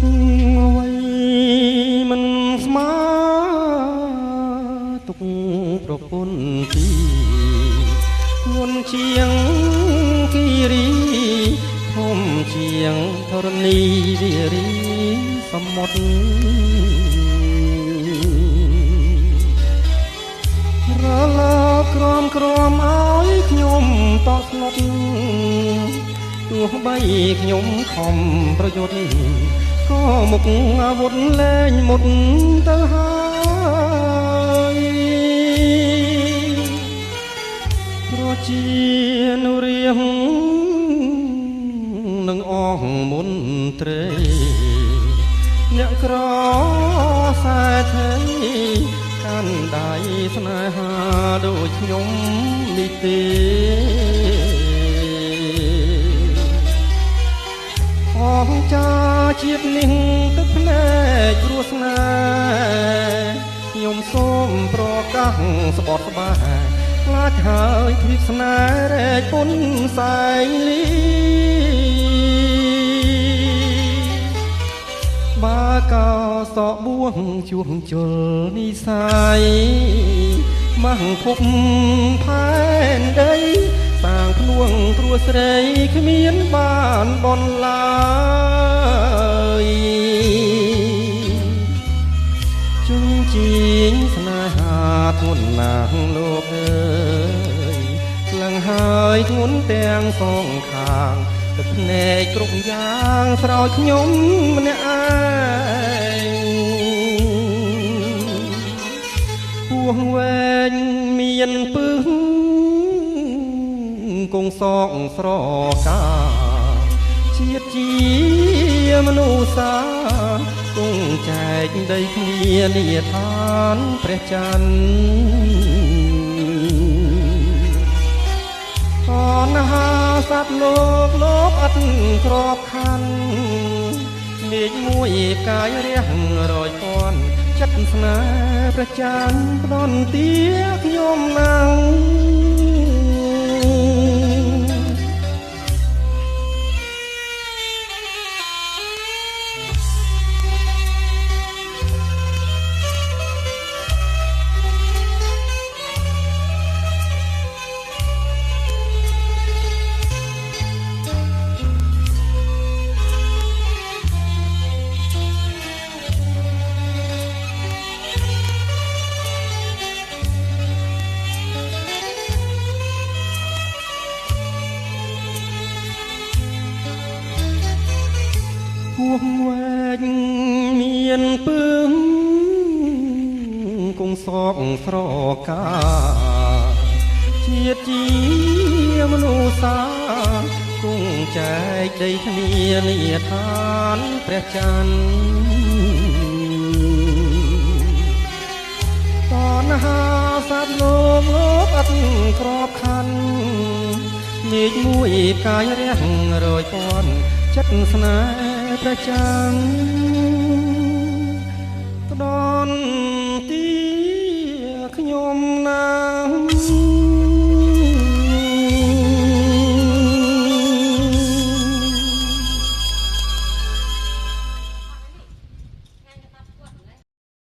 អ្វីមិនស្មើទុកប្រពន្ធទីងន់ជាងគិរីធំជាងធរណីវារីសមុទ្ររលកក្រមឲ្យខ្ញុំតក់ស្លុតទោះបីខ្ញុំខំប្រយុទ្ធក៏មុខអាវុធលែងមុតទៅហើយប្រជានុរាងនឹងអស់មន្ត្រីអ្នកក្រសែថៃកាន់ដៃស្នេហាដូចខ្ញុំនេះទេអង្ចាជាតិនេះទឹកភ្នែកព្រោះស្នេហ៍ខ្ញុំសូមប្រកាសស្បត់ស្បាខ្លាចហើយទ្វីបស្នេហ៍រែកពុនសែងលីបើកោសក់បួងជួងជលនិស័យមង្ភពផែនដីសាងភ្នួងព្រោះស្រីគ្មានបានបនឡើយជុំជីងស្នេហាធ្ងន់ណាស់លោកអើយខ្លាំងហើយធ្ងន់ទាំងសងខាងទឹកភ្នែកគ្រប់យ៉ាងស្រោចខ្ញុំម្នាក់ឯងពោះវែងមានពឹងគង់សងស្រកាជាតិជាមនុស្សសាគង់ចែកដីគ្នានាឋានព្រះច័ន្ទអនហាសត្វលោកអត់ក្របខណ្ឌមេឃមួយកាយរះរយពាន់ចិត្តស្នេហ៍ព្រះច័ន្ទផ្ដន់ទាខ្ញុំណាំងពោះវែងមានពឹងគង់សកស្រកាជាតិជាមនុស្សសាគង់ចែកដីគ្នានាឋានព្រះច័ន្ទតណ្ហាសត្វលោកអត់ក្របខណ្ឌមេឃមួយកាយរះរយពាន់ចិត្តស្នេហ៍ព្រះច័ន្ទផ្ដន់ទាខ្ញុំណាស់